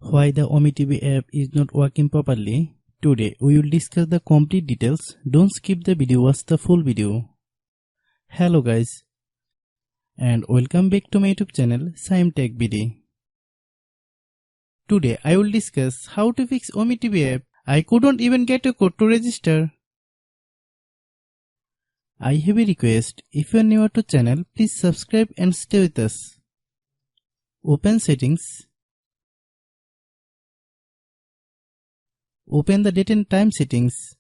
Why the OmeTV app is not working properly? Today we will discuss the complete details. Don't skip the video, watch the full video. Hello guys and welcome back to my YouTube channel Shaem Tech BD. Today I will discuss how to fix OmeTV app. I couldn't even get a code to register. I have a request. If you are new to channel, please subscribe and stay with us. Open settings. Open the date and time settings.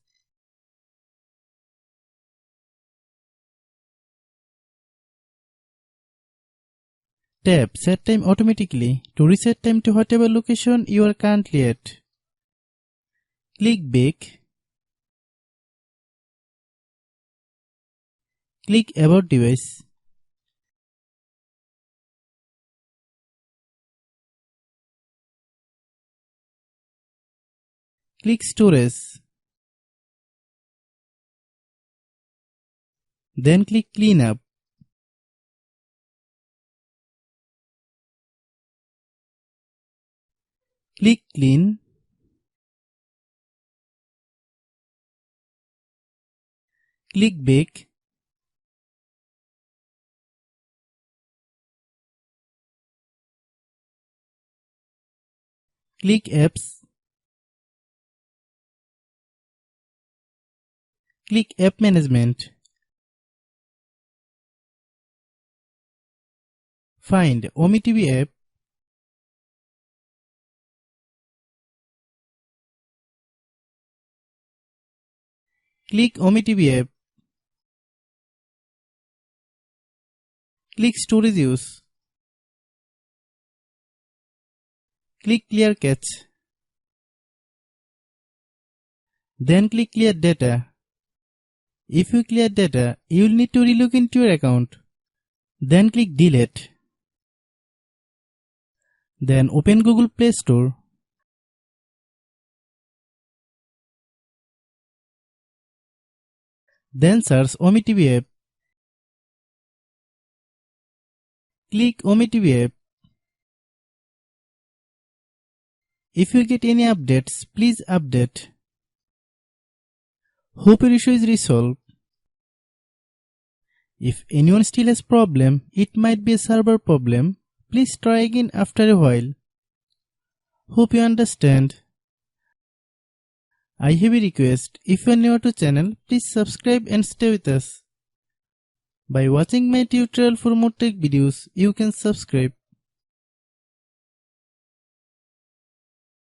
Tap set time automatically to reset time to whatever location you are currently at. Click back. Click about device. Click storage. Then click clean up. Click clean. Click back. Click apps. Click app management. Find OmeTV app. Click OmeTV app. Click storage use. Click clear cache. Then click clear data. If you clear data, you will need to relog into your account. Then click delete. Then open Google Play Store. Then search OmeTV app. Click OmeTV app. If you get any updates, please update. Hope your issue is resolved. If anyone still has problem, it might be a server problem. Please try again after a while. Hope you understand. I have a request. If you are new to channel, please subscribe and stay with us. By watching my tutorial for more tech videos, you can subscribe.